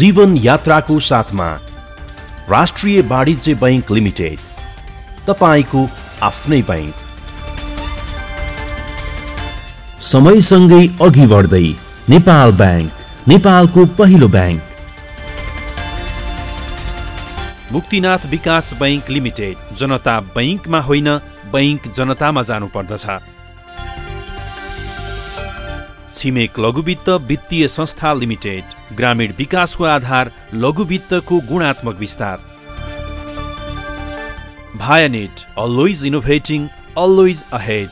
जीवन यात्राको साथमा राष्ट्रिय वाणिज्य बैंक लिमिटेड, तपाईको आफ्नै बैंक। समयसँगै अघि बढ्दै नेपाल बैंक, नेपालको पहिलो बैंक। मुक्तिनाथ विकास बैंक लिमिटेड, जनता बैंकमा होइन बैंक जनतामा जानुपर्दछ। छिमेक लघुवित्त वित्तीय संस्था लिमिटेड, ग्रामीण विकासको आधार लघुवित्तको गुणात्मक विस्तार। Vianet, always innovating, always ahead.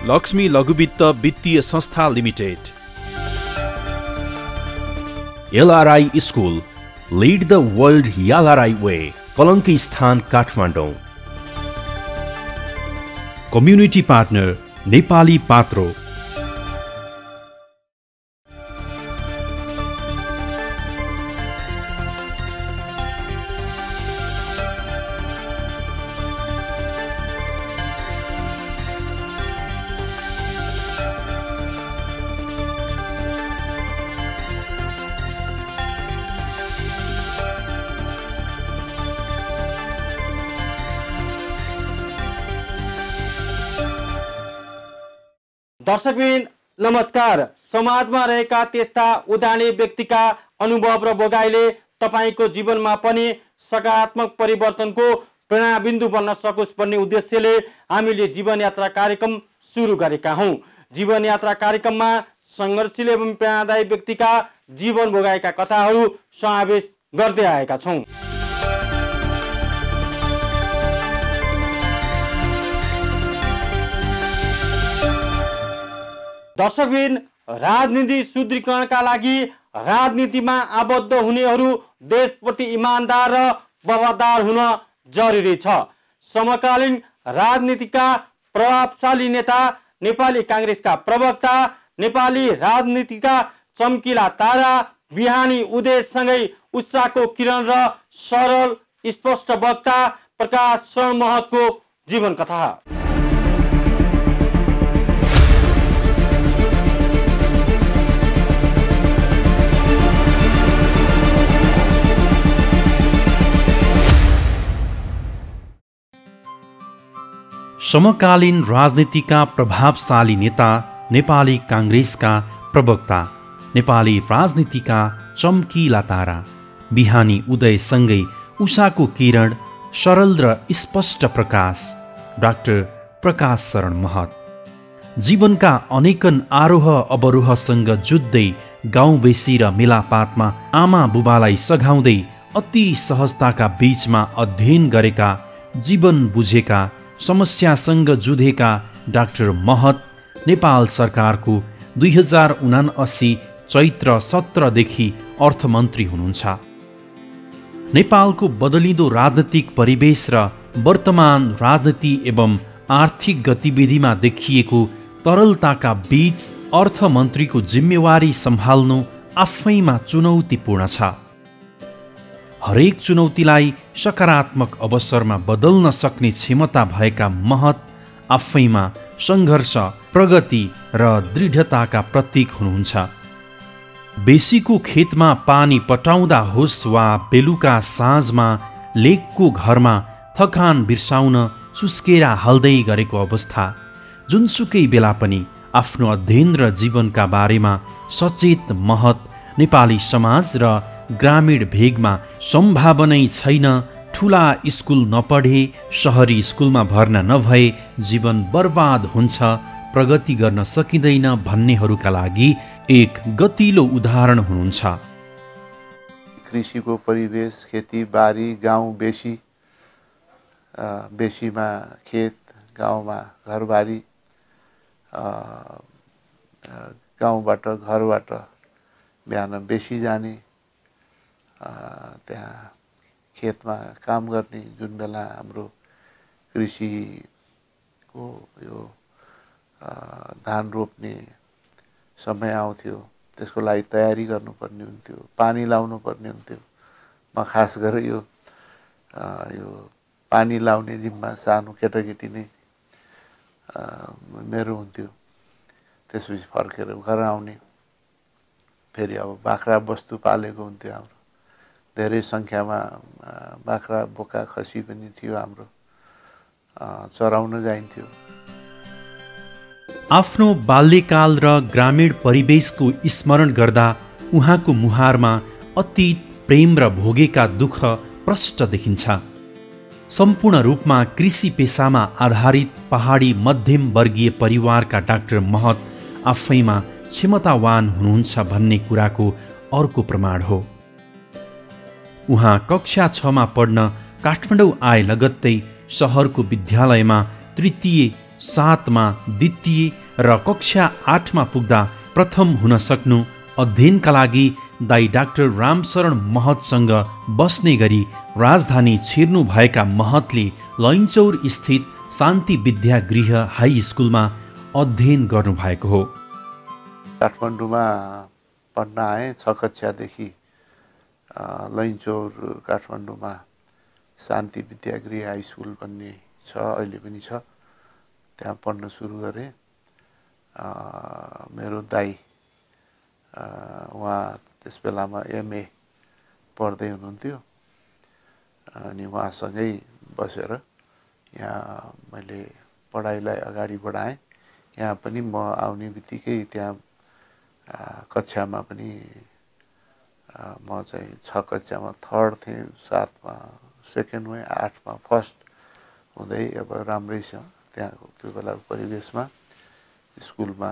Laxmi लघुवित्त वित्तीय संस्था limited. LRI school, lead the world LRI way, Kalanki स्थान काठमाडौँ। Community partner Nepali Patro. दर्शकबिन नमस्कार। समाजमा रहेका त्यस्ता उदाहरणीय व्यक्तिका अनुभव र भोगाइले तपाईको जीवनमा पनि सकारात्मक परिवर्तनको प्रेरणाबिन्दु बन्न सकोस् भन्ने उद्देश्यले हामीले जीवन यात्रा कार्यक्रम सुरु गरेका हौं। जीवन यात्रा कार्यक्रममा संघर्षशील एवं प्रेरणादायी व्यक्तिका जीवन भोगाएका कथाहरू समावेश गर्दै आएका छौं। दर्शकबिन, राजनीति सुदृढीकरणका लागि राजनीतिमा आबद्ध हुनेहरू देशप्रति इमानदार र वफादार हुन जरुरी छ। समकालीन राजनीतिका प्रभावशाली नेता, नेपाली कांग्रेसका प्रवक्ता, नेपाली राजनीतिका चम्किला तारा, बिहानी उदयसँगै उत्साहको किरण र सरल स्पष्ट वक्ता प्रकाश शरण महतको जीवन कथा। समकालीन राजनीतिका प्रभावशाली नेता, नेपाली कांग्रेसका प्रवक्ता, नेपाली राजनीतिका चम्किला तारा, बिहानी उदयसँगै उषाको किरण, सरल र स्पष्ट प्रकाश, डाक्टर प्रकाश शरण महत। जीवनका अनेकन आरोह अवरोहसँग जुझ्दै गाउँबेसी र मेलापातमा आमा बुबालाई सघाउँदै अति सहजताका बीचमा अध्ययन गरेका, जीवन बुझेका, समस्यासँग जुधेका डाक्टर महत नेपाल सरकारको 2079 चैत्र 17 देखि अर्थमन्त्री हुनुहुन्छ। नेपालको बदलिँदो राजनीतिक परिवेश र वर्तमान राजनीति एवं आर्थिक गतिविधिमा देखिएको तरलताका बीच अर्थमन्त्रीको जिम्मेवारी सम्हाल्नु आफैमा चुनौतीपूर्ण छ। हरेक चुनौतीलाई सकारात्मक अवसरमा बदल्न सक्ने क्षमता भएका महत आफैमा सङ्घर्ष, प्रगति र दृढताका प्रतीक हुनुहुन्छ। बेसीको खेतमा पानी पटाउँदा होस् वा बेलुका साँझमा लेकको घरमा थकान बिर्साउन चुस्केरा हाल्दै गरेको अवस्था, जुनसुकै बेला पनि आफ्नो अध्ययन र जीवनका बारेमा सचेत महत नेपाली समाज र ग्रामीण भेगमा सम्भावनै छैन, ठुला स्कुल नपढे, सहरी स्कुलमा भर्ना नभए जीवन बर्बाद हुन्छ, प्रगति गर्न सकिँदैन भन्नेहरूका लागि एक गतिलो उदाहरण हुनुहुन्छ। कृषिको परिवेश, खेतीबारी, गाउँ बेसी, बेसीमा खेत, गाउँमा घरबारी, गाउँबाट घरबाट बिहान बेसी जाने, त्यहाँ खेतमा काम गर्ने, जुन बेला हाम्रो कृषिको यो धान रोप्ने समय आउँथ्यो, त्यसको लागि तयारी गर्नुपर्ने हुन्थ्यो, पानी लाउनु पर्ने हुन्थ्यो। म खास गरी यो पानी लाउने जिम्मा सानो केटाकेटी नै मेरो हुन्थ्यो। त्यसपछि फर्केर घर आउने, फेरि अब बाख्रा बस्तु पालेको हुन्थ्यो हाम्रो, धेरै सङ्ख्यामा बाख्रा बोका खसी पनि थियो हाम्रो, चराउन जाइन्थ्यो। आफ्नो बाल्यकाल र ग्रामीण परिवेशको स्मरण गर्दा उहाँको मुहारमा अतीत, प्रेम र भोगेका दुःख प्रष्ट देखिन्छ। सम्पूर्ण रूपमा कृषि पेसामा आधारित पहाडी मध्यम वर्गीय परिवारका डाक्टर महत आफैमा क्षमतावान हुनुहुन्छ भन्ने कुराको अर्को प्रमाण हो। उहाँ कक्षा 6 मा पढ्न काठमाडौँ आए लगत्तै सहरको विद्यालयमा तृतीय, 7 मा द्वितीय र कक्षा 8 मा पुग्दा प्रथम हुन सक्नु अध्ययनका लागि दाई डाक्टर रामशरण महतसँग बस्ने गरी राजधानी छिर्नु भएका महतले लैनचौर स्थित शान्ति विद्यागृह हाई स्कुलमा अध्ययन गर्नुभएको हो। काठमाडौँमा पढ्न आएँ 6 कक्षादेखि लैनचौर काठमाडौँमा शान्ति विद्यागृह हाई स्कुल भन्ने छ, अहिले पनि छ, त्यहाँ पढ्न सुरु गरेँ। मेरो दाई उहाँ त्यस बेलामा MA पढ्दै हुनुहुन्थ्यो अनि उहाँसँगै बसेर यहाँ मैले पढाइलाई अगाडि बढाएँ। यहाँ पनि म आउने बित्तिकै त्यहाँ कक्षामा पनि म चाहिँ 6 कक्षामा 3rd थिएँ, 7 मा 2nd भएँ, 8 मा 1st हुँदै अब राम्रै छ त्यहाँको त्यो बेलाको परिवेशमा स्कुलमा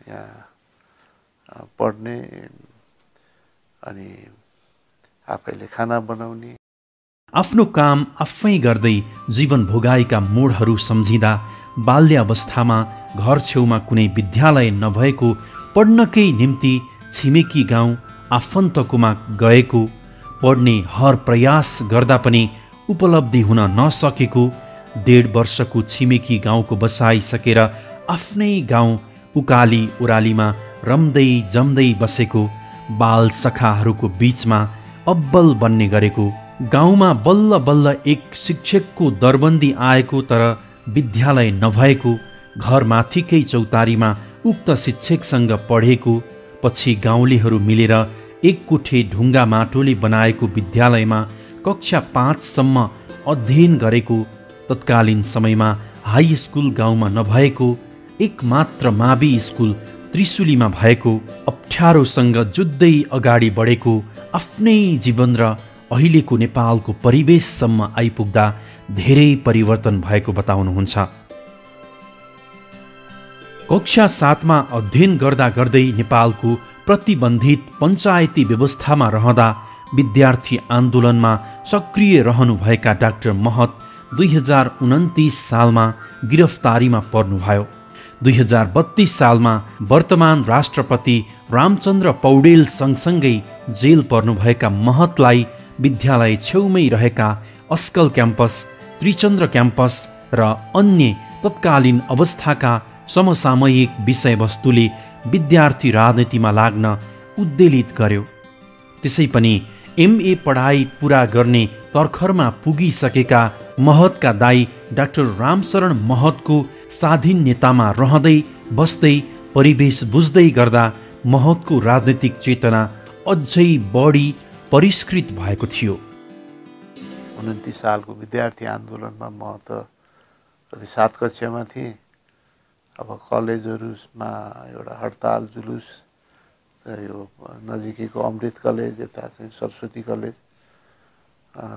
यहाँ पढ्ने अनि आफैले खाना बनाउने। आफ्नो काम आफै गर्दै जीवन भोगाएका मोडहरू सम्झिँदा बाल्यावस्थामा घर छेउमा कुनै विद्यालय नभएको, पढ्नकै निम्ति छिमेकी गाउँ आफन्तकोमा गएको, पढ्ने हर प्रयास गर्दा पनि उपलब्धि हुन नसकेको, 1.5 वर्षको छिमेकी गाउँको बसाइ सकेर आफ्नै गाउँ उकाली ओरालीमा रम्दै जम्दै बसेको, बाल सखाहरूको बीचमा अब्बल बन्ने गरेको, गाउँमा बल्ल बल्ल एक शिक्षकको दरबन्दी आएको तर विद्यालय नभएको, घरमाथिकै चौतारीमा उक्त शिक्षकसँग पढेको, पछि गाउँलेहरू मिलेर एक कोठे ढुङ्गा माटोले बनाएको विद्यालयमा कक्षा 5 सम्म अध्ययन गरेको, तत्कालीन समयमा हाई स्कुल गाउँमा नभएको, एकमात्र मावि स्कुल त्रिशुलीमा भएको, अप्ठ्यारोसँग जुझ्दै अगाडि बढेको, आफ्नै जीवन र अहिलेको नेपालको परिवेशसम्म आइपुग्दा धेरै परिवर्तन भएको बताउनुहुन्छ। कक्षा 7 मा अध्ययन गर्दा गर्दै नेपालको प्रतिबन्धित पञ्चायती व्यवस्थामा रहँदा विद्यार्थी आन्दोलनमा सक्रिय रहनुभएका डाक्टर महत 2029 सालमा गिरफ्तारीमा पर्नुभयो। 2032 सालमा वर्तमान राष्ट्रपति रामचन्द्र पौडेल सँगसँगै जेल पर्नुभएका महतलाई विद्यालय छेउमै रहेका अस्कल क्याम्पस, त्रिचन्द्र क्याम्पस र अन्य तत्कालीन अवस्थाका समसामयिक विषयवस्तुले विद्यार्थी राजनीतिमा लाग्न उद्वेलित गर्यो। त्यसै पनि MA पढाइ पुरा गर्ने तर्खरमा पुगिसकेका महतका दाई डाक्टर रामशरण महतको स्वाधीनतामा रहँदै बस्दै परिवेश बुझ्दै गर्दा महतको राजनीतिक चेतना अझै बढी परिष्कृत भएको थियो। 29 सालको विद्यार्थी आन्दोलनमा म त 7 कक्षामा थिएँ। अब कलेजहरूमा एउटा हडताल जुलुस, यो नजिकैको अमृत कलेज, यता चाहिँ सरस्वती कलेज,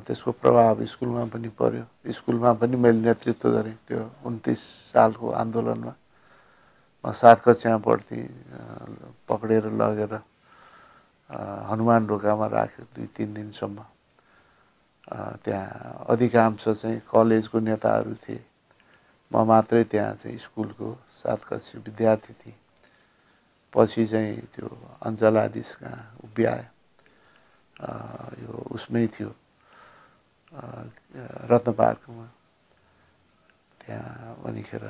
त्यसको प्रभाव स्कुलमा पनि पर्यो। स्कुलमा पनि मैले नेतृत्व गरेँ त्यो 29 सालको आन्दोलनमा। म 7 कक्षामा पढ्थेँ, पक्रेर लगेर हनुमान ढोकामा राख्यो 2-3 दिनसम्म। त्यहाँ अधिकांश चाहिँ कलेजको नेताहरू थिए, म मात्रै त्यहाँ चाहिँ स्कुलको 7 कक्षा विद्यार्थी थिएँ। पछि चाहिँ त्यो अञ्चलाधीश कहाँ उभिआयो, यो उसमै थियो रत्न पार्कमा, त्यहाँ अनिखेर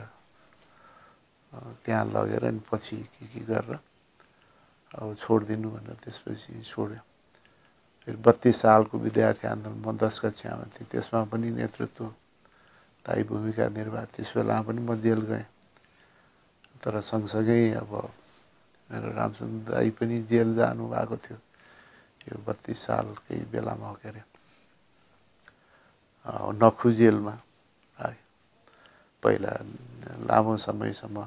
त्यहाँ लगेर अनि पछि के गरेर अब छोडिदिनु भनेर त्यसपछि छोड्यो। फेरि 32 सालको विद्यार्थी आन्दोलन म 10 कक्षामा थिएँ, त्यसमा पनि नेतृत्व दायी भूमिका निर्वाह। त्यस बेलामा पनि म जेल गएँ, तर सँगसँगै अब मेरो रामचन्द्र दाई पनि जेल जानुभएको थियो यो 32 सालकै बेलामा हो के अरे नखु जेलमा पहिला लामो समयसम्म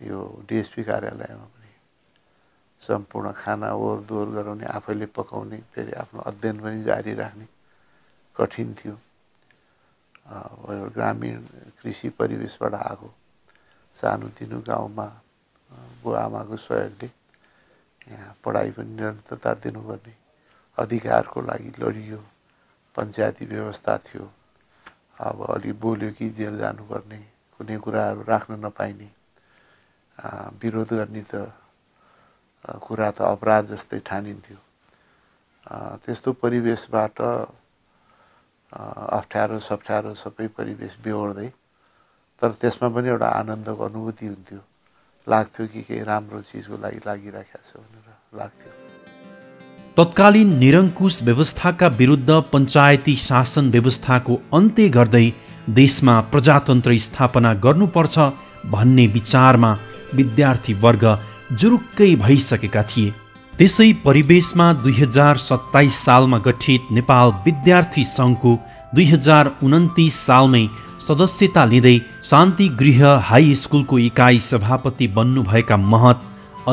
यो डिएसपी कार्यालयमा पनि सम्पूर्ण खाना ओहोरदोहोर गराउने आफैले पकाउने फेरि आफ्नो अध्ययन पनि जारी राख्ने कठिन थियो ग्रामीण कृषि परिवेशबाट आएको सानोतिनो गाउँमा बुवा आमाको सहयोगले यहाँ पढाइ पनि निरन्तरता दिनुपर्ने अधिकारको लागि लडियो पञ्चायती व्यवस्था थियो अब अलि बोल्यो कि जेल जानुपर्ने कुनै कुराहरू राख्न नपाइने विरोध गर्ने त कुरा त अपराध जस्तै ठानिन्थ्यो त्यस्तो परिवेशबाट अप्ठ्यारो सप्ठ्यारो सबै परिवेश बेहोर्दै तर त्यसमा पनि एउटा आनन्दको अनुभूति हुन्थ्यो लाग्थ्यो कि केही राम्रो चिजको लागि लागिराखेको छ भनेर लाग्थ्यो तत्कालीन निरङ्कुश व्यवस्थाका विरुद्ध पञ्चायती शासन व्यवस्थाको अन्त्य गर्दै देशमा प्रजातन्त्र स्थापना गर्नुपर्छ भन्ने विचारमा विद्यार्थीवर्ग जुरुक्कै भइसकेका थिए। त्यसै परिवेशमा 2027 सालमा गठित नेपाल विद्यार्थी सङ्घको 2029 सालमै सदस्यता लिँदै शान्ति गृह हाई स्कुलको इकाइ सभापति बन्नुभएका महत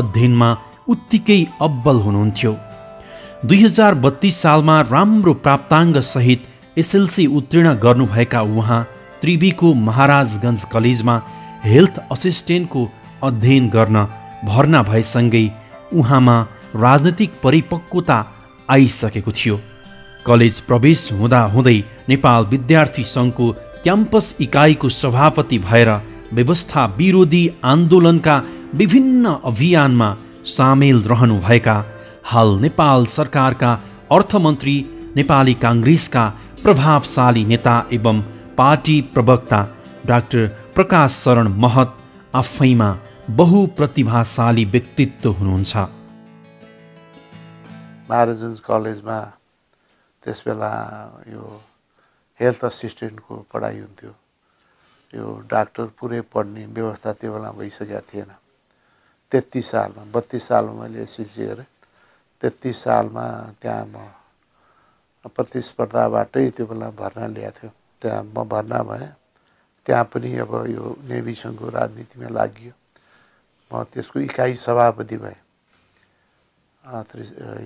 अध्ययनमा उत्तिकै अब्बल हुनुहुन्थ्यो। 2032 सालमा राम्रो प्राप्ताङ्ग सहित एसएलसी उत्तीर्ण गर्नुभएका उहाँ त्रिवीको महाराजगञ्ज कलेजमा हेल्थ असिस्टेन्टको अध्ययन गर्न भर्ना भएसँगै उहाँमा राजनैतिक परिपक्वता आइसकेको थियो। कलेज प्रवेश हुँदा हुँदै नेपाल विद्यार्थी सङ्घको क्याम्पस इकाइको सभापति भएर व्यवस्था विरोधी आन्दोलनका विभिन्न अभियानमा सामेल रहनुभएका हाल नेपाल सरकारका अर्थमन्त्री नेपाली काङ्ग्रेसका प्रभावशाली नेता एवं पार्टी प्रवक्ता डाक्टर प्रकाश शरण महत आफैमा बहुप्रतिभाशाली व्यक्तित्व हुनुहुन्छ। महाराजगञ्ज कलेजमा त्यसबेला यो हेल्थ असिस्टेन्टको पढाइ हुन्थ्यो। यो डाक्टर पुरै पढ्ने व्यवस्था त्यो बेला भइसकेको थिएन। 33 सालमा 32 सालमा मैले एसएलसी गरेँ। 33 सालमा त्यहाँ म प्रतिस्पर्धाबाटै त्यो बेला भर्ना ल्याएको थियो। त्यहाँ म भर्ना भएँ। त्यहाँ पनि अब यो नेभी सङ्घको राजनीतिमा लागियो। म त्यसको इकाइ सभापति भएँ।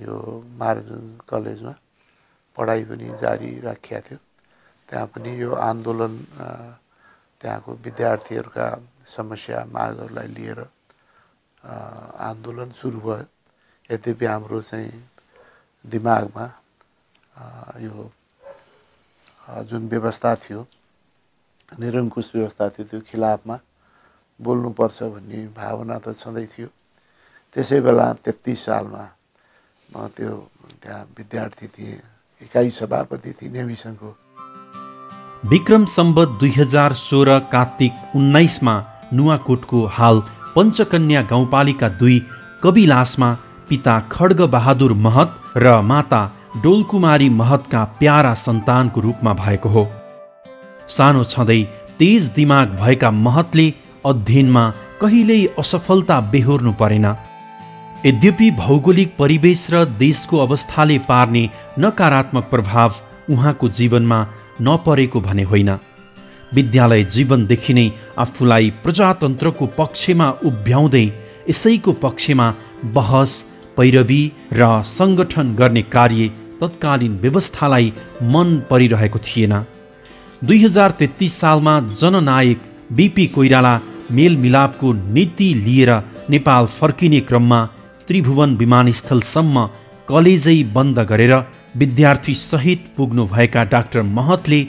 यो महाराजगञ्ज कलेजमा पढाइ पनि जारी राखेको थियो। त्यहाँ पनि यो आन्दोलन त्यहाँको विद्यार्थीहरूका समस्या मागहरूलाई लिएर आन्दोलन सुरु भयो। यद्यपि हाम्रो चाहिँ दिमागमा यो जुन व्यवस्था थियो निरङ्कुश व्यवस्था थियो त्यो खिलाफमा बोल्नुपर्छ भन्ने भावना त छँदै थियो। त्यसै बेला 33 सालमा म त्यो त्यहाँ विद्यार्थी थिएँ, इकाइ सभापति थिएँ नेभी सङ्घको। विक्रम सम्वत 2016 कार्तिक 19 मा नुवाकोटको हाल पञ्चकन्या गाउँपालिका 2 कविलासमा पिता खड्ग बहादुर महत र माता डोलकुमारी महतका प्यारा सन्तानको रूपमा भएको हो। सानो छँदै तेज दिमाग भएका महतले अध्ययनमा कहिल्यै असफलता बेहोर्नु परेन। यद्यपि भौगोलिक परिवेश र देशको अवस्थाले पार्ने नकारात्मक प्रभाव उहाँको जीवनमा नपरेको भने होइन। विद्यालय जीवनदेखि नै आफूलाई प्रजातन्त्रको पक्षमा उभ्याउँदै यसैको पक्षमा बहस पैरवी र सङ्गठन गर्ने कार्य तत्कालीन व्यवस्थालाई मन परिरहेको थिएन। 2033 सालमा जननायक बीपी कोइराला मेलमिलापको नीति लिएर नेपाल फर्किने क्रममा त्रिभुवन विमानस्थलसम्म कलेजै बन्द गरेर विद्यार्थी सहित पुग्नुभएका डाक्टर महतले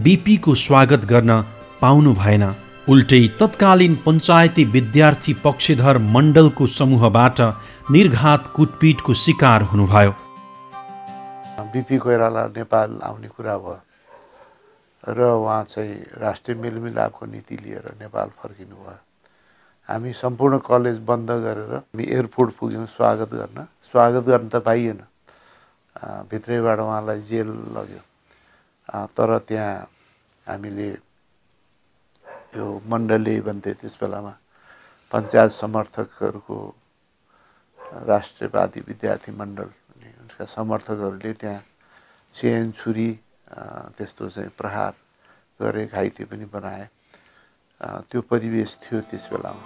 बीपीको स्वागत गर्न पाउनु भएन। उल्टै तत्कालीन पञ्चायती विद्यार्थी पक्षधर मण्डलको समूहबाट निर्घात कुटपिटको शिकार हुनुभयो। बीपी कोइराला नेपाल आउने कुरा भयो र उहाँ चाहिँ राष्ट्रिय मेलमिलापको नीति लिएर नेपाल फर्किनु भयो। हामी सम्पूर्ण कलेज बन्द गरेर हामी एयरपोर्ट पुग्यौँ स्वागत गर्न त पाइएन। भित्रैबाट उहाँलाई जेल लग्यो। तर त्यहाँ हामीले यो मण्डली भन्थे त्यस बेलामा पञ्चायत समर्थकहरूको राष्ट्रियवादी विद्यार्थी मण्डल उनका समर्थकहरूले त्यहाँ चेन छुरी त्यस्तो चाहिँ प्रहार गरे, घाइते पनि बनाए। त्यो परिवेश थियो त्यस बेलामा।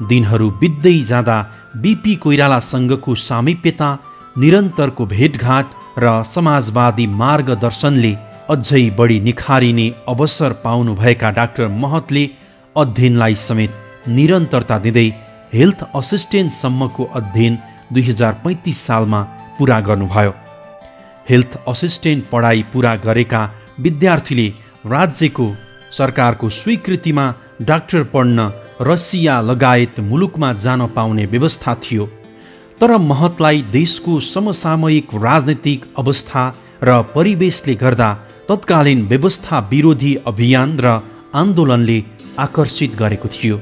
दिनहरू बित्दै जाँदा बिपी कोइरालासँगको सामिप्यता, निरन्तरको भेटघाट र समाजवादी मार्गदर्शनले अझै बढी निखारिने अवसर पाउनुभएका डाक्टर महतले अध्ययनलाई समेत निरन्तरता दिँदै हेल्थ असिस्टेन्टसम्मको अध्ययन 2035 सालमा पुरा गर्नुभयो। हेल्थ असिस्टेन्ट पढाइ पुरा गरेका विद्यार्थीले राज्यको सरकारको स्वीकृतिमा डाक्टर पढ्न रसिया लगायत मुलुकमा जान पाउने व्यवस्था थियो। तर महतलाई देशको समसामयिक राजनैतिक अवस्था र परिवेशले गर्दा तत्कालीन व्यवस्था विरोधी अभियान र आन्दोलनले आकर्षित गरेको थियो।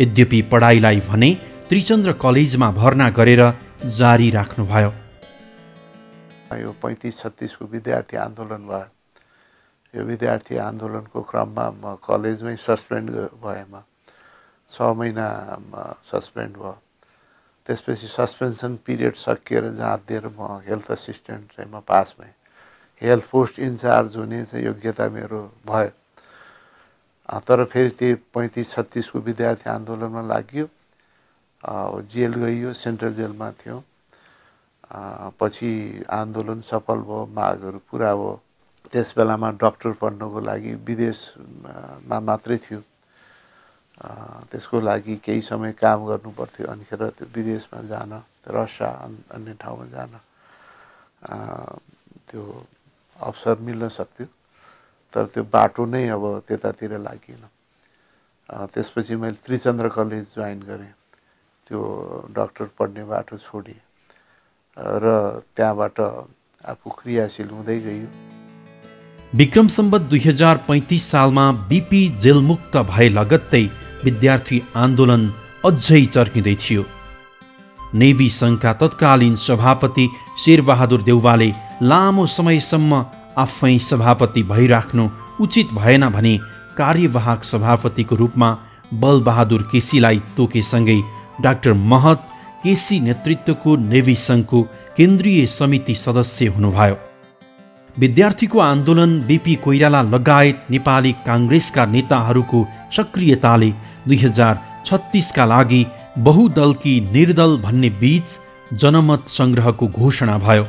यद्यपि पढाइलाई भने त्रिचन्द्र कलेजमा भर्ना गरेर जारी राख्नुभयो। यो 35-36 को विद्यार्थी आन्दोलन भयो। यो विद्यार्थी आन्दोलनको क्रममा म कलेजमै सस्पेन्ड भएमा 6 महिना सस्पेन्ड भयो। त्यसपछि सस्पेन्सन पिरियड सकिएर जाँच दिएर म हेल्थ असिस्टेन्ट चाहिँ म पास भएँ। हेल्थ पोस्ट इन्चार्ज हुने चाहिँ योग्यता मेरो भयो। तर फेरि त्यो 35-36 को विद्यार्थी आन्दोलनमा लाग्यो, जेल गइयो, सेन्ट्रल जेलमा थियौँ। पछि आन्दोलन सफल भयो, मागहरू पुरा भयो। त्यस बेलामा डक्टर पढ्नको लागि विदेशमा मात्रै थियो। त्यसको लागि केही समय काम गर्नु पर्थ्यो। अनिखेर त्यो विदेशमा जान, रसिया अन्य ठाउँमा जान त्यो अवसर मिल्न सक्थ्यो। तर त्यो बाटो नै अब त्यतातिर लागिएन। त्यसपछि मैले त्रिचन्द्र कलेज जोइन गरेँ। त्यो डक्टर पढ्ने बाटो छोडेँ र त्यहाँबाट आफू क्रियाशील हुँदै गयो। विक्रम सम्वत 2035 सालमा बिपी जेलमुक्त भए लगत्तै विद्यार्थी आन्दोलन अझै चर्किँदै थियो। नेभी सङ्घका तत्कालीन सभापति शेरबहादुर देउवाले लामो समयसम्म आफै सभापति भइराख्नु उचित भएन भने कार्यवाहक सभापतिको रूपमा बलबहादुर केसीलाई तोकेसँगै डाक्टर महत केसी नेतृत्वको नेभी सङ्घको केन्द्रीय समिति सदस्य हुनुभयो। विद्यार्थीको आन्दोलन, बिपी कोइराला लगायत नेपाली काङ्ग्रेसका नेताहरूको सक्रियताले 2036 का लागि बहुदलकी निर्दल भन्ने बीच जनमत सङ्ग्रहको घोषणा भयो।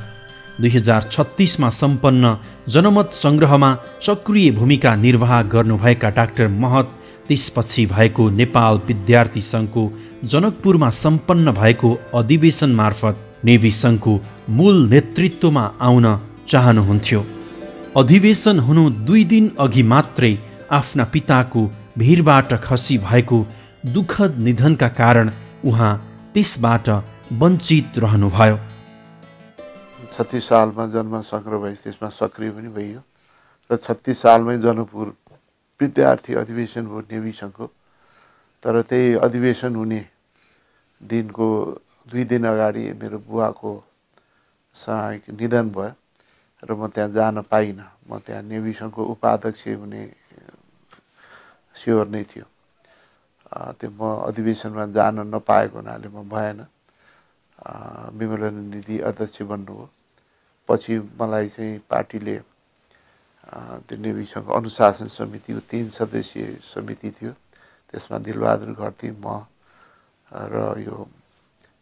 2036 मा सम्पन्न जनमत सङ्ग्रहमा सक्रिय भूमिका निर्वाह गर्नुभएका डाक्टर महत त्यसपछि भएको नेपाल विद्यार्थी सङ्घको जनकपुरमा सम्पन्न भएको अधिवेशन मार्फत नेभी सङ्घको मूल नेतृत्वमा आउन चाहनुहुन्थ्यो। अधिवेशन हुनु 2 दिन अघि मात्रै आफ्ना पिताको भिरबाट खसी भएको दुःखद निधनका कारण उहाँ त्यसबाट वञ्चित रहनुभयो। 36 सालमा जन्म सङ्ग्रह भए, त्यसमा सक्रिय पनि भइयो र 36 सालमै जनकपुर विद्यार्थी अधिवेशन भयो नेभी सङ्घको। तर त्यही अधिवेशन हुने दिनको 2 दिन अगाडि मेरो बुवाको सहायक निधन भयो र म त्यहाँ जान पाइनँ। म त्यहाँ नेभी सङ्घको उपाध्यक्ष हुने स्योर नै थियो। त्यो म अधिवेशनमा जान नपाएको हुनाले म भएन। विमलन निधि अध्यक्ष बन्नुभयो। पछि मलाई चाहिँ पार्टीले त्यो नेभी सङ्घ अनुशासन समितिको 3 सदस्यीय समिति थियो। त्यसमा दिलबहादुर घरती, म र यो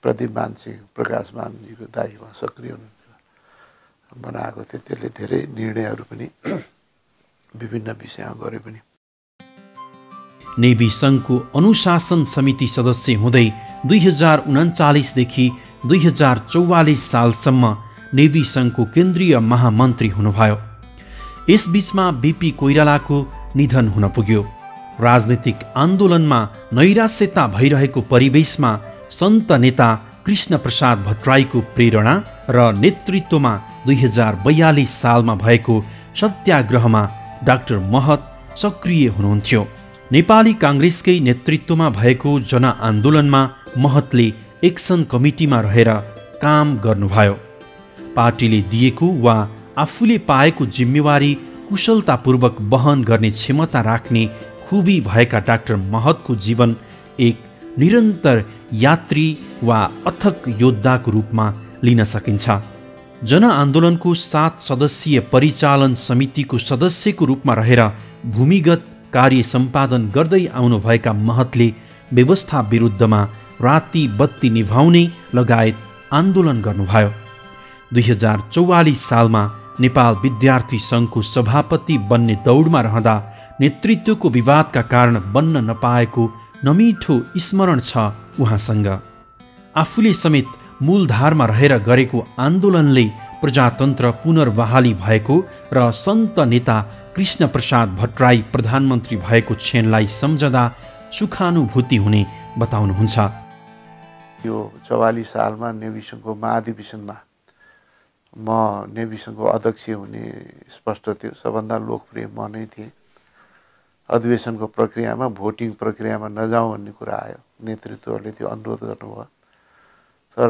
प्रदीप मानसिंह, प्रकाश मानजीको दाइमा सक्रिय हुनुहुन्थ्यो, बनाएको थियो। त्यसले धेरै निर्णयहरू पनि विभिन्न विषयमा गरे पनि। नेभी सङ्घको अनुशासन समिति सदस्य हुँदै 2039 देखि 2044 सालसम्म नेभी सङ्घको केन्द्रीय महामन्त्री हुनुभयो। यसबीचमा बिपी कोइरालाको निधन हुन पुग्यो। राजनीतिक आन्दोलनमा नैराश्यता भइरहेको परिवेशमा सन्त नेता कृष्ण प्रसाद भट्टराईको प्रेरणा र नेतृत्वमा 2042 सालमा भएको सत्याग्रहमा डाक्टर महत सक्रिय हुनुहुन्थ्यो। नेपाली काङ्ग्रेसकै नेतृत्वमा भएको जनआन्दोलनमा महतले एक्सन कमिटीमा रहेर काम गर्नुभयो। पार्टीले दिएको वा आफूले पाएको जिम्मेवारी कुशलतापूर्वक वहन गर्ने क्षमता राख्ने खुबी भएका डाक्टर महतको जीवन एक निरन्तर यात्री वा अथक योद्धाको रूपमा लिन सकिन्छ। जनआन्दोलनको 7 सदस्यीय परिचालन समितिको सदस्यको रूपमा रहेर भूमिगत कार्य सम्पादन गर्दै आउनुभएका महतले व्यवस्था विरुद्धमा राति बत्ती निभाउने लगायत आन्दोलन गर्नुभयो। 2044 सालमा नेपाल विद्यार्थी सङ्घको सभापति बन्ने दौडमा रहँदा नेतृत्वको विवादका कारण बन्न नपाएको नमिठो स्मरण छ उहाँसँग। आफूले समेत मूलधारमा रहेर गरेको आन्दोलनले प्रजातन्त्र पुनर्बहाली भएको र सन्त नेता कृष्णप्रसाद भट्टराई प्रधानमन्त्री भएको क्षणलाई सम्झँदा सुखानुभूति हुने बताउनुहुन्छ। यो 44 सालमा नेभी सङ्घको महाधिवेशनमा म नेभी सङ्घको अध्यक्ष हुने स्पष्ट थियो। सबभन्दा लोकप्रिय म नै थिएँ। अधिवेशनको प्रक्रियामा भोटिङ प्रक्रियामा नजाउँ भन्ने कुरा आयो। नेतृत्वहरूले त्यो अनुरोध गर्नुभयो। तर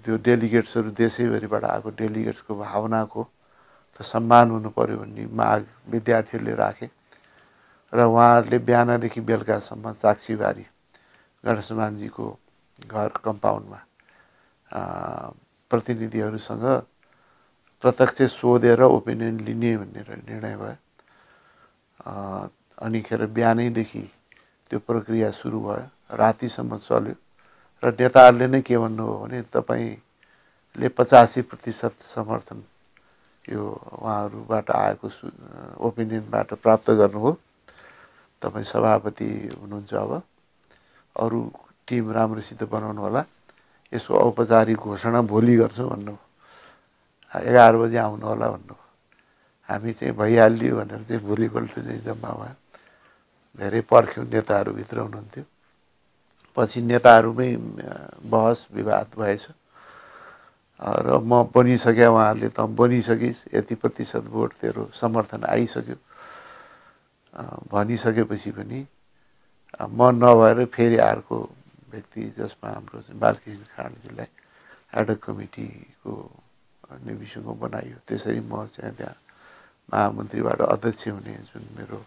त्यो डेलिगेट्सहरू देशैभरिबाट आएको डेलिगेट्सको भावनाको त सम्मान हुनु पर्यो भन्ने माग विद्यार्थीहरूले राखे र उहाँहरूले बिहानदेखि बेलुकासम्म साक्षीबारी गणेशमानजीको घर कम्पाउन्डमा प्रतिनिधिहरूसँग प्रत्यक्ष सोधेर ओपिनियन लिने भन्ने निर्णय भयो। अनिखेर बिहानैदेखि त्यो प्रक्रिया सुरु भयो, रातिसम्म चल्यो र नेताहरूले नै के भन्नुभयो भने तपाईँले 85% समर्थन यो उहाँहरूबाट आएको ओपिनियनबाट प्राप्त गर्नुभयो। तपाईँ सभापति हुनुहुन्छ। अब अरू टिम राम्रोसित बनाउनु होला। यसको औपचारिक घोषणा भोलि गर्छौँ भन्नु। 11 बजे आउनु होला भन्नु। हामी चाहिँ भइहाल्यो भनेर चाहिँ भोलिपल्ट चाहिँ जम्मा भयो। धेरै पर्ख्यौँ, नेताहरू भित्र हुनुहुन्थ्यो। पछि नेताहरूमै बहस विवाद भएछ र म बनिसकेँ, उहाँहरूले त बनिसकिस्, यति प्रतिशत भोट तेरो समर्थन आइसक्यो भनिसकेपछि पनि म नभएर फेरि अर्को व्यक्ति, जसमा हाम्रो बालकृष्ण खाँडजीलाई एडक कमिटीको नेविसङ्घ बनाइयो। त्यसरी म चाहिँ त्यहाँ महामन्त्रीबाट अध्यक्ष हुने जुन मेरो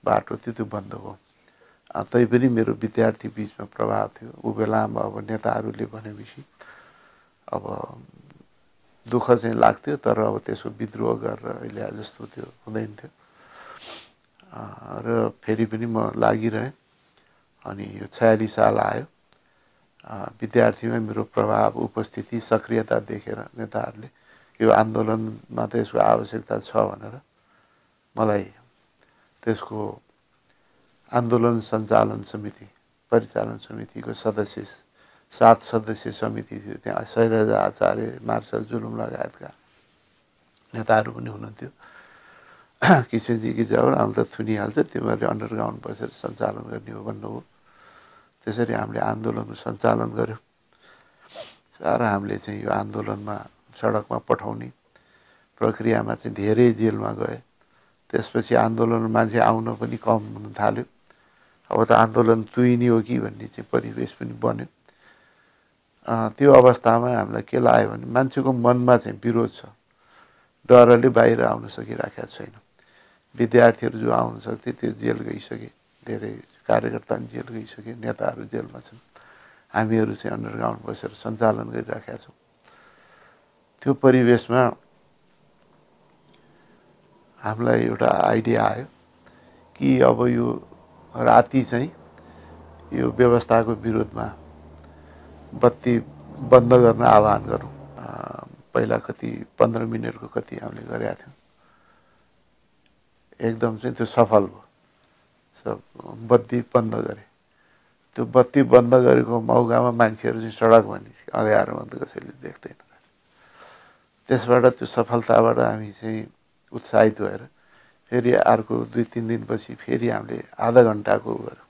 बाटो थियो त्यो बन्द भयो। तैपनि मेरो विद्यार्थी बिचमा प्रभाव थियो। ऊ बेलामा अब नेताहरूले भनेपछि अब दुःख चाहिँ लाग्थ्यो, तर अब त्यसको विद्रोह गरेर अहिले जस्तो त्यो हुँदैन थियो र फेरि पनि म लागिरहेँ। अनि यो 46 साल आयो। विद्यार्थीमा मेरो प्रभाव, उपस्थिति, सक्रियता देखेर नेताहरूले यो आन्दोलनमा त यसको आवश्यकता छ भनेर मलाई त्यसको आन्दोलन सञ्चालन समिति, परिचालन समितिको सदस्य 7 सदस्य समिति थियो। त्यहाँ शैलजा आचार्य, मार्शल जुलुम लगायतका नेताहरू पनि हुनुहुन्थ्यो। किशनजी कि जाऊ आउनु त थुनिहाल्छ, तिमीहरूले अन्डरग्राउन्ड बसेर सञ्चालन गर्ने हो भन्नुभयो। त्यसरी हामीले आन्दोलनको सञ्चालन गऱ्यौँ र हामीले चाहिँ यो आन्दोलनमा सडकमा पठाउने प्रक्रियामा चाहिँ धेरै जेलमा गए। त्यसपछि आन्दोलन मान्छे आउन पनि कम हुन थाल्यो। अब त आन्दोलन तुइने हो कि भन्ने चाहिँ परिवेश पनि बन्यो। त्यो अवस्थामा हामीलाई के लाग्यो भने मान्छेको मनमा चाहिँ विरोध छ, डरले बाहिर आउन सकिरहेका छैन। विद्यार्थीहरू जो आउन सक्थे त्यो जेल गइसके, धेरै कार्यकर्ता जेल गइसके, नेताहरू जेलमा छन्। हामीहरू चाहिँ अन्डरग्राउन्ड बसेर सञ्चालन गरिरहेका छौँ। त्यो परिवेशमा हामीलाई एउटा आइडिया आयो कि अब यो राति चाहिँ यो व्यवस्थाको विरोधमा बत्ती बन्द गर्न आह्वान गरौँ। पहिला कति 15 मिनटको कति हामीले गरेका थियौँ। एकदम चाहिँ त्यो सफल भयो। सब बत्ती बन्द गरे। त्यो बत्ती बन्द गरेको मौकामा मान्छेहरू चाहिँ सडकमा निस्के, अँध्यारोमा त कसैले देख्दैन। त्यसबाट त्यो सफलताबाट हामी चाहिँ उत्साहित भएर फेरि अर्को 2-3 दिनपछि फेरि हामीले आधा घन्टाको गऱ्यौँ।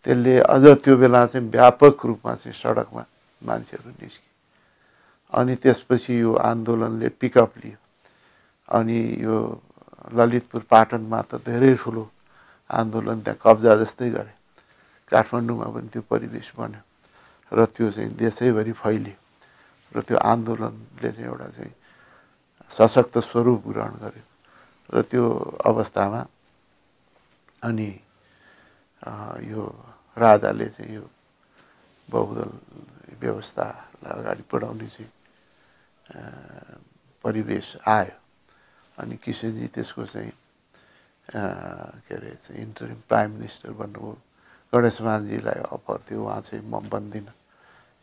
त्यसले अझ त्यो बेला चाहिँ व्यापक रूपमा चाहिँ सडकमा मान्छेहरू निस्के। अनि त्यसपछि यो आन्दोलनले पिकअप लियो। अनि यो ललितपुर पाटनमा त धेरै ठुलो आन्दोलन त्यहाँ कब्जा जस्तै गरे। काठमाडौँमा पनि त्यो परिवेश बन्यो र त्यो चाहिँ देशैभरि फैलियो र त्यो आन्दोलनले चाहिँ एउटा चाहिँ सशक्त स्वरूप ग्रहण गर्यो। र त्यो अवस्थामा अनि यो राजाले चाहिँ यो बहुदल व्यवस्थालाई अगाडि बढाउने चाहिँ परिवेश आयो अनि किशनजी त्यसको चाहिँ के अरे चाहिँ इन्टरिम प्राइम मिनिस्टर बन्नुभयो। गणेश मानजीलाई अफर थियो, उहाँ चाहिँ म बन्दिनँ,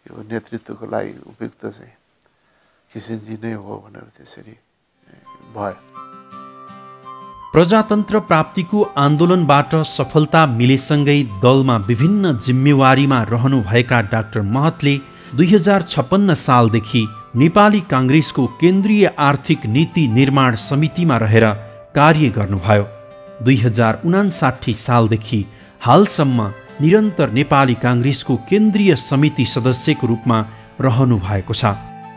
यो नेतृत्वको लागि उपयुक्त चाहिँ किशनजी नै हो भनेर त्यसरी भयो। प्रजातन्त्र प्राप्तिको आन्दोलनबाट सफलता मिलेसँगै दलमा विभिन्न जिम्मेवारीमा रहनुभएका डाक्टर महतले 2056 सालदेखि नेपाली काङ्ग्रेसको केन्द्रीय आर्थिक नीति निर्माण समितिमा रहेर कार्य गर्नुभयो। 2059 सालदेखि हालसम्म निरन्तर नेपाली काङ्ग्रेसको केन्द्रीय समिति सदस्यको रूपमा रहनु भएको छ।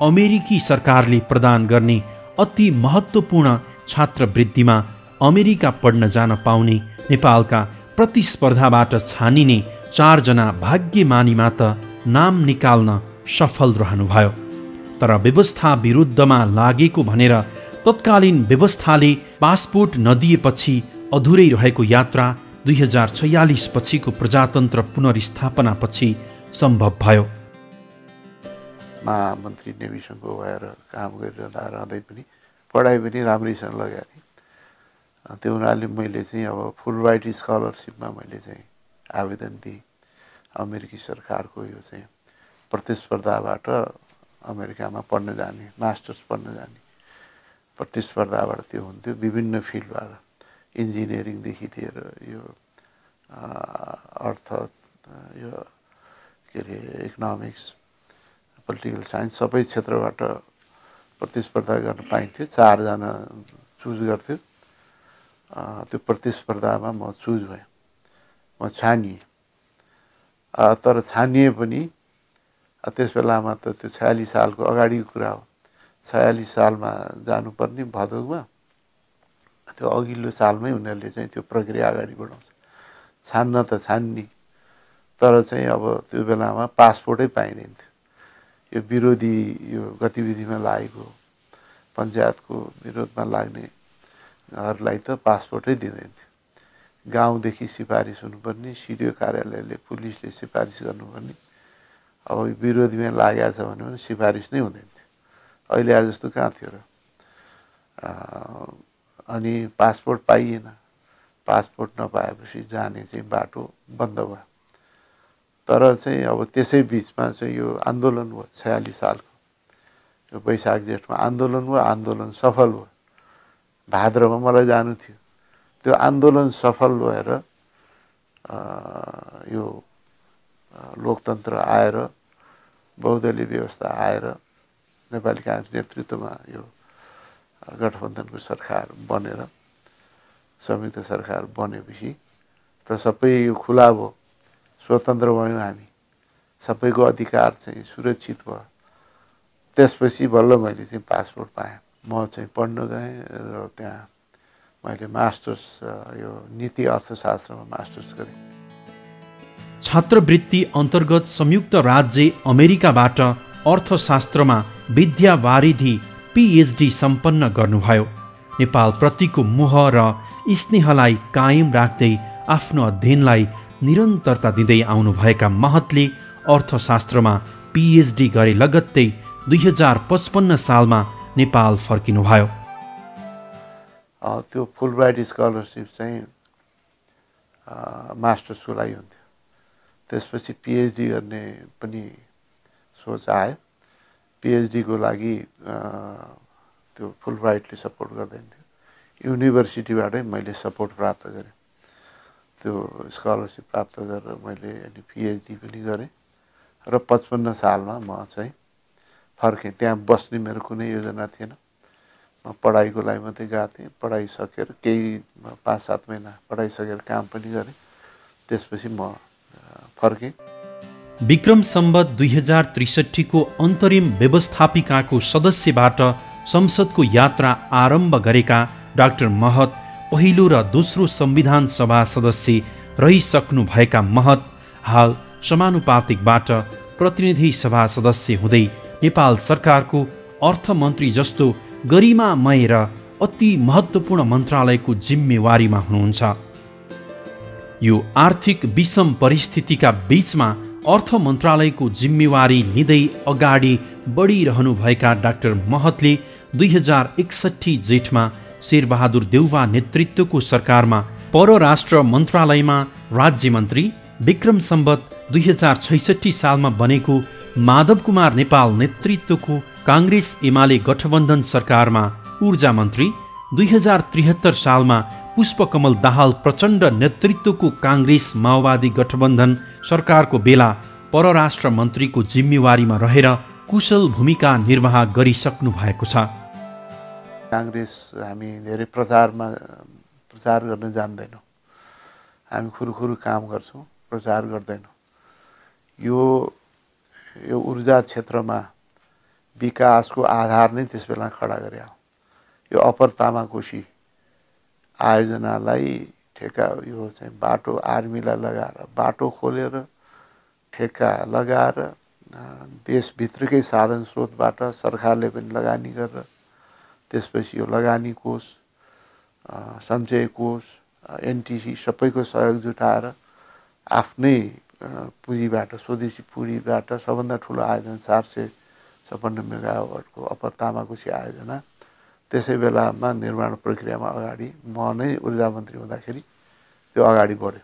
अमेरिकी सरकारले प्रदान गर्ने अति महत्त्वपूर्ण छात्रवृत्तिमा अमेरिका पढ्न जान पाउने नेपालका प्रतिस्पर्धाबाट छानिने 4 जना भाग्यमानीमा त नाम निकाल्न सफल रहनुभयो। तर व्यवस्था विरुद्धमा लागेको भनेर तत्कालीन व्यवस्थाले पासपोर्ट नदिएपछि अधुरै रहेको यात्रा 2046 पछिको प्रजातन्त्र पुनर्स्थापनापछि सम्भव भयो। महामन्त्री नेविसँग भएर काम गरिरहँदै पनि पढाइ पनि राम्रैसँग लगाएको थिएँ। त्यो हुनाले मैले चाहिँ अब फुलब्राइट स्कलरसिपमा मैले चाहिँ आवेदन दिएँ। अमेरिकी सरकारको यो चाहिँ प्रतिस्पर्धाबाट अमेरिकामा पढ्न जाने, मास्टर्स पढ्न जाने प्रतिस्पर्धाबाट त्यो हुन्थ्यो। विभिन्न फिल्डबाट इन्जिनियरिङदेखि लिएर यो अर्थ, यो के अरे इकोनोमिक्स, पोलिटिकल साइन्स सबै क्षेत्रबाट प्रतिस्पर्धा गर्न पाइन्थ्यो। 4 जना चुज गर्थ्यो। त्यो प्रतिस्पर्धामा म चुज भएँ, म छानिएँ। तर छानिए पनि त्यस बेलामा त त्यो 46 सालको अगाडिको कुरा हो। 46 सालमा जानुपर्ने भदौमा, त्यो अघिल्लो सालमै उनीहरूले चाहिँ त्यो प्रक्रिया अगाडि बढाउँछ। छान्न त छान्ने, तर चाहिँ अब त्यो बेलामा पासपोर्टै पाइँदैन थियो। यो विरोधी यो गतिविधिमा लागेको पञ्चायतको विरोधमा लाग्नेहरूलाई त पासपोर्टै दिँदैन थियो। गाउँदेखि सिफारिस हुनुपर्ने, सिडिओ कार्यालयले पुलिसले सिफारिस गर्नुपर्ने। अब विरोधीमा लागेको छ भने सिफारिस नै हुँदैन थियो। अहिले आज जस्तो कहाँ थियो र। अनि पासपोर्ट पाइएन। पासपोर्ट नपाएपछि जाने चाहिँ बाटो बन्द भयो। तर चाहिँ अब त्यसै बिचमा चाहिँ यो आन्दोलन भयो 46 सालको। यो वैशाख जेठमा आन्दोलन भयो। आन्दोलन सफल भयो। भाद्रमा मलाई जानु थियो। त्यो आन्दोलन सफल भएर यो लोकतन्त्र आएर, बहुदलीय व्यवस्था आएर नेपाली काङ्ग्रेस नेतृत्वमा यो गठबन्धनको सरकार बनेर संयुक्त सरकार बनेपछि त सबै यो खुला भयो, स्वतन्त्र भयौँ हामी, सबैको अधिकार चाहिँ सुरक्षित भयो। त्यसपछि बल्ल मैले चाहिँ पासपोर्ट पाएँ। म चाहिँ पढ्न गएँ र त्यहाँ मैले मास्टर्स यो नीति अर्थशास्त्रमा मास्टर्स गरेँ। छात्रवृत्ति अन्तर्गत संयुक्त राज्य अमेरिकाबाट अर्थशास्त्रमा विद्यावारिधि पिएचडी सम्पन्न गर्नुभयो। नेपालप्रतिको मोह र स्नेहलाई कायम राख्दै आफ्नो अध्ययनलाई निरन्तरता दिँदै आउनुभएका महतले अर्थशास्त्रमा पिएचडी गरे लगत्तै 2055 सालमा नेपाल फर्किनुभयो। त्यो फुलब्राइट स्कलरसिप चाहिँ मास्टर्सको लागि हुन्थ्यो। त्यसपछि पिएचडी गर्ने पनि सोच आयो। पिएचडीको लागि त्यो फुलब्राइटले सपोर्ट गर्दैन थियो। युनिभर्सिटीबाटै मैले सपोर्ट प्राप्त गरेँ। त्यो स्कलरसिप प्राप्त गरेर मैले अनि पिएचडी पनि गरेँ र 55 सालमा म चाहिँ फर्केँ। त्यहाँ बस्ने मेरो कुनै योजना थिएन। म पढाइको लागि मात्रै गएको थिएँ। पढाइ सकेर केही 5-7 महिना पढाइ सकेर काम पनि गरेँ। त्यसपछि म फर्केँ। विक्रम सम्वत 2063 को अन्तरिम व्यवस्थापिकाको सदस्यबाट संसदको यात्रा आरम्भ गरेका डाक्टर महत पहिलो र दोस्रो संविधान सभा सदस्य रहिसक्नुभएका महत हाल समानुपातिकबाट प्रतिनिधि सभा सदस्य हुँदै नेपाल सरकारको अर्थमन्त्री जस्तो गरिमामय र अति महत्त्वपूर्ण मन्त्रालयको जिम्मेवारीमा हुनुहुन्छ। यो आर्थिक विषम परिस्थितिका बीचमा अर्थ मन्त्रालयको जिम्मेवारी लिँदै अगाडि बढिरहनुभएका डाक्टर महतले 2061 जेठमा शेरबहादुर देउवा नेतृत्वको सरकारमा परराष्ट्र मन्त्रालयमा राज्यमन्त्री, विक्रम सम्वत 2066 सालमा बनेको माधव कुमार नेपाल नेतृत्वको काङ्ग्रेस एमाले गठबन्धन सरकारमा ऊर्जा मन्त्री, 2073 सालमा पुष्पकमल दाहाल प्रचण्ड नेतृत्वको काङ्ग्रेस माओवादी गठबन्धन सरकारको बेला परराष्ट्र मन्त्रीको जिम्मेवारीमा रहेर कुशल भूमिका निर्वाह गरिसक्नु भएको छ। काङ्ग्रेस हामी धेरै प्रचार गर्न जान्दैनौँ। हामी खुरुखुरु काम गर्छौँ, प्रचार गर्दैनौँ। यो ऊर्जा क्षेत्रमा विकासको आधार नै त्यस बेला खडा गरे हो। यो अप्पर तामाकोशी आयोजनालाई ठेक्का, यो चाहिँ बाटो आर्मीलाई लगाएर बाटो खोलेर ठेक्का लगाएर देशभित्रकै साधन स्रोतबाट सरकारले पनि लगानी गरेर त्यसपछि यो लगानी कोष, सञ्चय कोष, एनटिसी सबैको सहयोग जुटाएर आफ्नै पुँजीबाट, स्वदेशी पुँजीबाट सबभन्दा ठुलो आयोजना 456 मेगावाटको अप्पर तामाकोशी आयोजना त्यसै बेलामा निर्माण प्रक्रियामा अगाडि म नै ऊर्जा मन्त्री हुँदाखेरि त्यो अगाडि बढ्यो।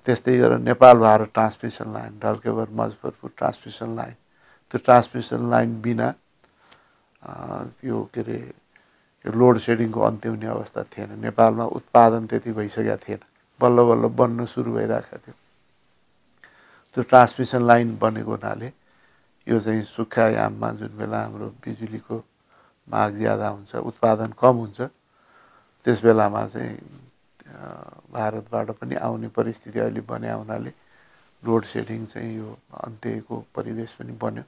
त्यस्तै गरेर Nepal Bharat transmission line, Dhalkebar Muzaffarpur transmission line, त्यो ट्रान्समिसन लाइन बिना त्यो के अरे लोड सेडिङको अन्त्य हुने अवस्था थिएन। नेपालमा उत्पादन त्यति भइसकेका थिएन, बल्ल बल्ल बन्न सुरु भइरहेको थियो। त्यो ट्रान्समिसन लाइन बनेको हुनाले यो चाहिँ सुक्खा याममा जुन बेला हाम्रो बिजुलीको माग ज्यादा हुन्छ, उत्पादन कम हुन्छ, त्यस बेलामा चाहिँ भारतबाट पनि आउने परिस्थिति अहिले बन्या हुनाले लोड सेडिङ चाहिँ यो अन्त्यको परिवेश पनि बन्यो।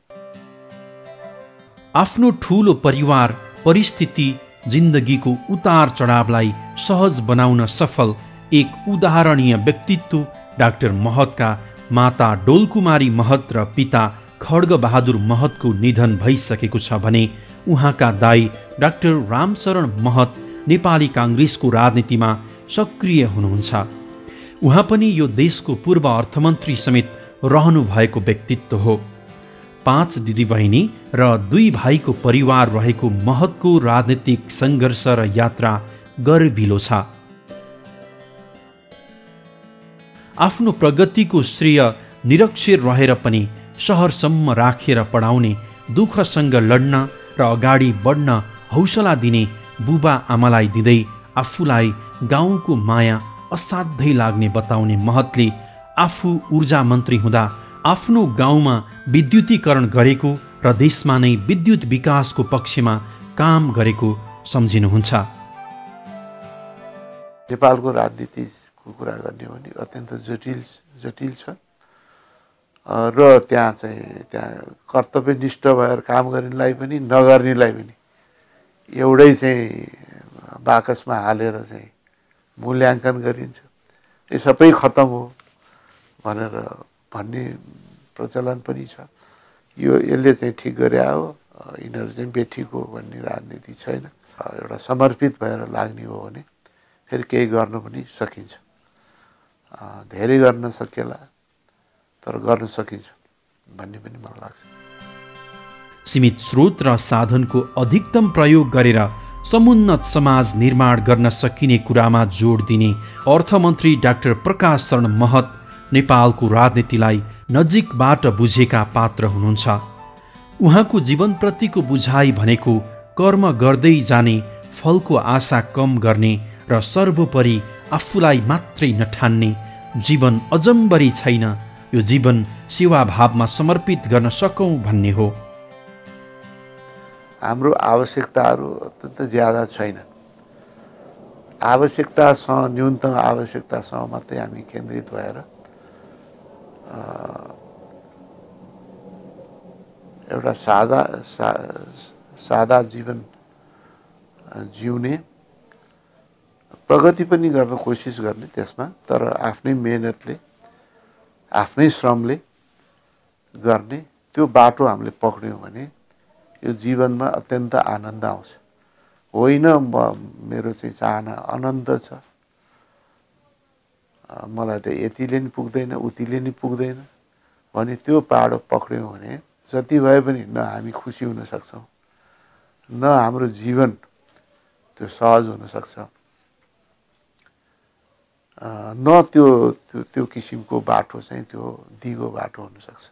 आफ्नो ठुलो परिवार, परिस्थिति, जिन्दगीको उतार चढावलाई सहज बनाउन सफल एक उदाहरणीय व्यक्तित्व डाक्टर महतका माता डोलकुमारी महत र पिता खड्गबहादुर महतको निधन भइसकेको छ भने उहाँका दाई डाक्टर रामशरण महत नेपाली काङ्ग्रेसको राजनीतिमा सक्रिय हुनुहुन्छ। उहाँ पनि यो देशको पूर्व अर्थमन्त्री समेत रहनु भएको व्यक्तित्व हो। 5 दिदीबहिनी र 2 भाइको परिवार रहेको महतको राजनीतिक सङ्घर्ष र यात्रा गर्विलो छ। आफ्नो प्रगतिको श्रेय निरक्षर रहेर पनि शहरसम्म राखेर पढाउने, दुःखसँग लड्न र अगाडि बढ्न हौसला दिने बुबा आमालाई दिँदै आफूलाई गाउँको माया असाध्यै लाग्ने बताउने महतले आफू ऊर्जा मन्त्री हुँदा आफ्नो गाउँमा विद्युतीकरण गरेको र देशमा नै विद्युत विकासको पक्षमा काम गरेको सम्झिनुहुन्छ। नेपालको राजनीतिको कुरा गर्ने हो भने अत्यन्त जटिल छ र त्यहाँ कर्तव्यनिष्ठ भएर काम गर्नेलाई पनि नगर्नेलाई पनि एउटै चाहिँ बाकसमा हालेर चाहिँ मूल्याङ्कन गरिन्छ। यो सबै खतम हो भनेर भन्ने प्रचलन पनि छ। यसले चाहिँ ठिक गरे हो, यिनीहरू चाहिँ बेठिक हो भन्ने राजनीति छैन। एउटा समर्पित भएर लाग्ने हो भने फेरि केही गर्न पनि सकिन्छ। धेरै गर्न सकिएला तर गर्न सकिन्छ भन्ने पनि मलाई लाग्छ। सीमित स्रोत र साधनको अधिकतम प्रयोग गरेर समुन्नत समाज निर्माण गर्न सकिने कुरामा जोड दिने अर्थमन्त्री डाक्टर प्रकाश शरण महत नेपालको राजनीतिलाई नजिकबाट बुझेका पात्र हुनुहुन्छ। उहाँको जीवनप्रतिको बुझाइ भनेको कर्म गर्दै जाने, फलको आशा कम गर्ने र सर्वोपरि आफूलाई मात्रै नठान्ने, जीवन अजम्बरी छैन, यो जीवन सेवाभावमा समर्पित गर्न सकौँ भन्ने हो। हाम्रो आवश्यकताहरू अत्यन्त ज्यादा छैन। आवश्यकतासँग, न्यूनतम आवश्यकतासँग मात्रै हामी केन्द्रित भएर एउटा सादा जीवन जिउने, प्रगति पनि गर्न कोसिस गर्ने त्यसमा, तर आफ्नै मेहनतले, आफ्नै श्रमले गर्ने त्यो बाटो हामीले पक्ड्यौँ भने यो जीवनमा अत्यन्त आनन्द आउँछ। होइन मेरो चाहिँ चाहना अनन्त छ, मलाई त यतिले नि पुग्दैन उतिले नि पुग्दैन भने त्यो पाडो पक्रियौँ भने जति भए पनि न हामी खुसी हुन सक्छौँ न हाम्रो जीवन त्यो सहज हुन सक्छ न त्यो किसिमको बाटो चाहिँ त्यो दिगो बाटो हुन सक्छ।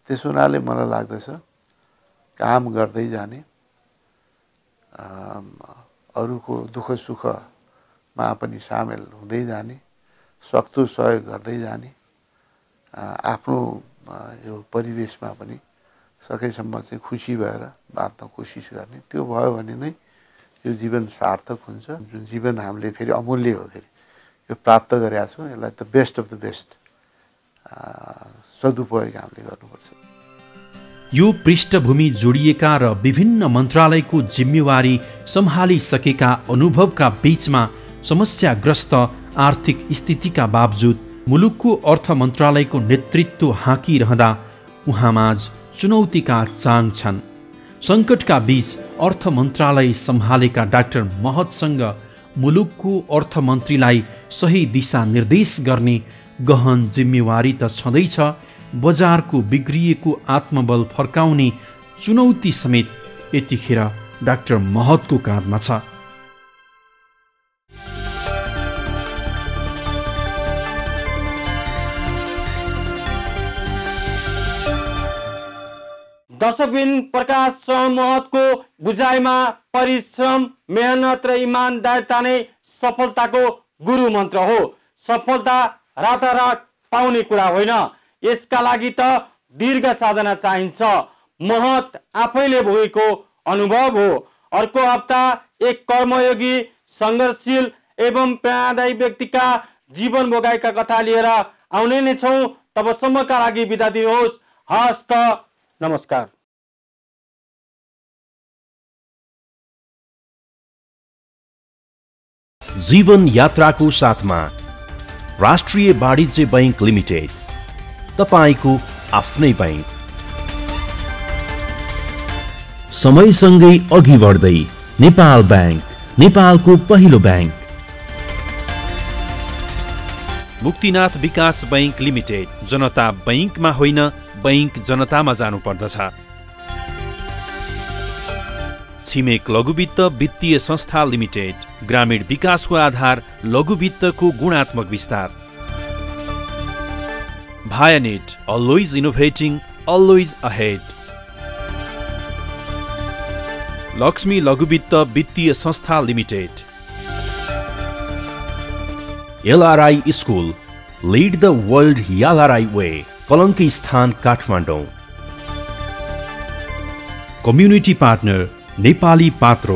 त्यसो हुनाले मलाई लाग्दछ काम गर्दै जाने अरूको दुःख सुखमा पनि सामेल हुँदै जाने सक्दो सहयोग गर्दै जाने आफ्नो यो परिवेशमा पनि सकेसम्म चाहिँ खुसी भएर बाँच्न कोसिस गर्ने त्यो भयो भने नै यो जीवन सार्थक हुन्छ। जुन जीवन हामीले फेरि अमूल्य हो फेरि यो प्राप्त गरेका छौँ यसलाई त बेस्ट अफ द बेस्ट सदुपयोग हामीले गर्नुपर्छ। यो पृष्ठभूमि जोडिएका र विभिन्न मन्त्रालयको जिम्मेवारी सम्हालिसकेका अनुभवका बीचमा समस्याग्रस्त आर्थिक स्थितिका बावजुद मुलुकको अर्थ मन्त्रालयको नेतृत्व हाँकिरहँदा उहाँमाझ चुनौतीका चाङ छन्। सङ्कटका बीच अर्थ मन्त्रालय सम्हालेका डाक्टर महतसँग मुलुकको अर्थमन्त्रीलाई सही दिशा निर्देश गर्ने गहन जिम्मेवारी त छँदैछ, बजारको बिग्रिएको आत्मबल फर्काउने चुनौती समेत यतिखेर डाक्टर महतको काँधमा छ। दर्शकबिन प्रकाश शरण महतको बुझाइमा परिश्रम मेहनत र इमान्दारिता नै सफलताको गुरु मन्त्र हो। सफलता रातारात पाउने कुरा होइन, यसका लागि त दीर्घ साधना चाहिन्छ। महत आफैले भोगेको अनुभव हो। अर्को हप्ता एक कर्मयोगी सङ्घर्षशील एवं प्रेरणादायी व्यक्तिका जीवन भोगाइका कथा लिएर आउने नै छौँ। तबसम्मका लागि बिदा दिनुहोस्। हस्त नमस्कार। जीवन यात्राको साथमा राष्ट्रिय वाणिज्य बैंक लिमिटेड, तपाईको आफ्नै बैंक। समयसँगै अघि बढ्दै नेपाल बैंक, नेपालको पहिलो बैंक। मुक्तिनाथ विकास बैंक लिमिटेड, जनता बैंकमा होइन बैंक जनतामा जानुपर्दछ। छिमेक लघुवित्त वित्तीय संस्था लिमिटेड, ग्रामीण विकासको आधार लघुवित्तको गुणात्मक विस्तार। Vianet, always innovating, always ahead. Laxmi लघुवित्त वित्तीय संस्था limited. LRI school, lead the world LRI way, Kalanki स्थान काठमाडौँ। कम्युनिटी पार्टनर नेपाली पात्रो,